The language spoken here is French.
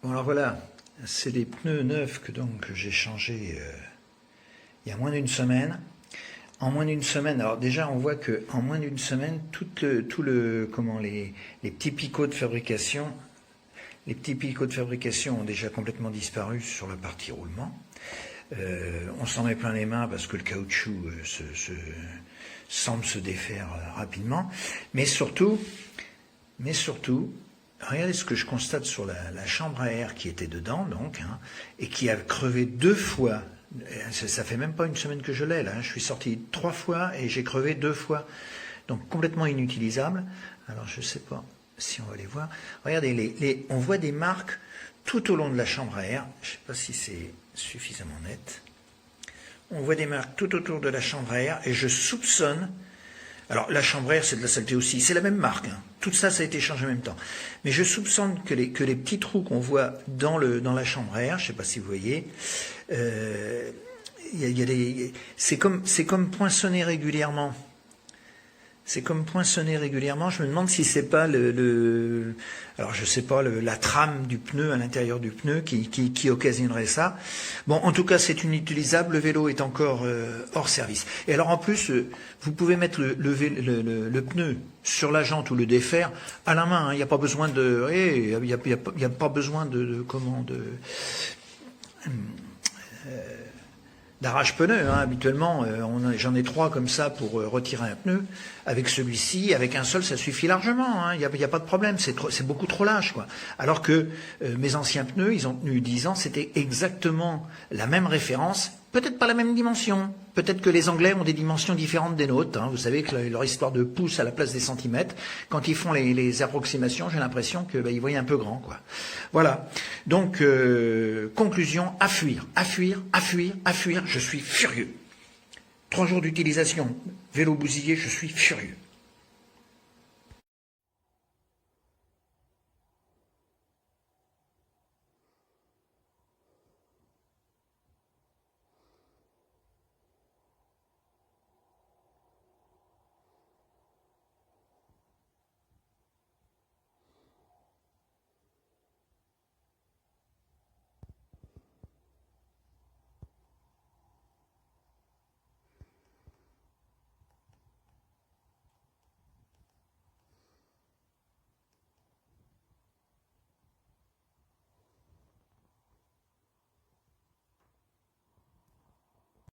Bon alors voilà, c'est des pneus neufs que j'ai changés il y a moins d'une semaine. En moins d'une semaine, alors déjà on voit que en moins d'une semaine, les petits picots de fabrication, ont déjà complètement disparu sur la partie roulement. On s'en met plein les mains parce que le caoutchouc semble se défaire rapidement. Mais surtout, regardez ce que je constate sur la chambre à air qui était dedans, donc, et qui a crevé 2 fois. Ça fait même pas une semaine que je l'ai, là. Je suis sorti 3 fois et j'ai crevé 2 fois. Donc, complètement inutilisable. Alors, je sais pas si on va les voir. Regardez, on voit des marques tout au long de la chambre à air. Je sais pas si c'est suffisamment net. On voit des marques tout autour de la chambre à air et je soupçonne. Alors, la chambre à air, c'est de la saleté aussi. C'est la même marque. Tout ça, ça a été changé en même temps. Mais je soupçonne que les petits trous qu'on voit dans la chambre à air, je ne sais pas si vous voyez, c'est comme poinçonner régulièrement. C'est comme poinçonner régulièrement. Je me demande si c'est pas alors je sais pas, la trame du pneu à l'intérieur du pneu qui occasionnerait ça. Bon, en tout cas, c'est inutilisable. Le vélo est encore hors service. Et alors en plus, vous pouvez mettre le pneu sur la jante ou le défaire à la main. Il n'y a pas besoin de, il y a pas besoin d'arrache-pneu. Habituellement, j'en ai 3 comme ça pour retirer un pneu. Avec celui-ci, avec un seul, ça suffit largement. Il n'y a pas de problème. C'est beaucoup trop lâche, quoi. Alors que mes anciens pneus, ils ont tenu 10 ans. C'était exactement la même référence. Peut-être pas la même dimension. Peut-être que les Anglais ont des dimensions différentes des nôtres. Vous savez que leur histoire de pouces à la place des centimètres, quand ils font les approximations, j'ai l'impression que ils voyaient un peu grand, quoi. Voilà. Donc, conclusion, à fuir, à fuir, à fuir, à fuir. Je suis furieux. 3 jours d'utilisation, vélo bousillé, je suis furieux.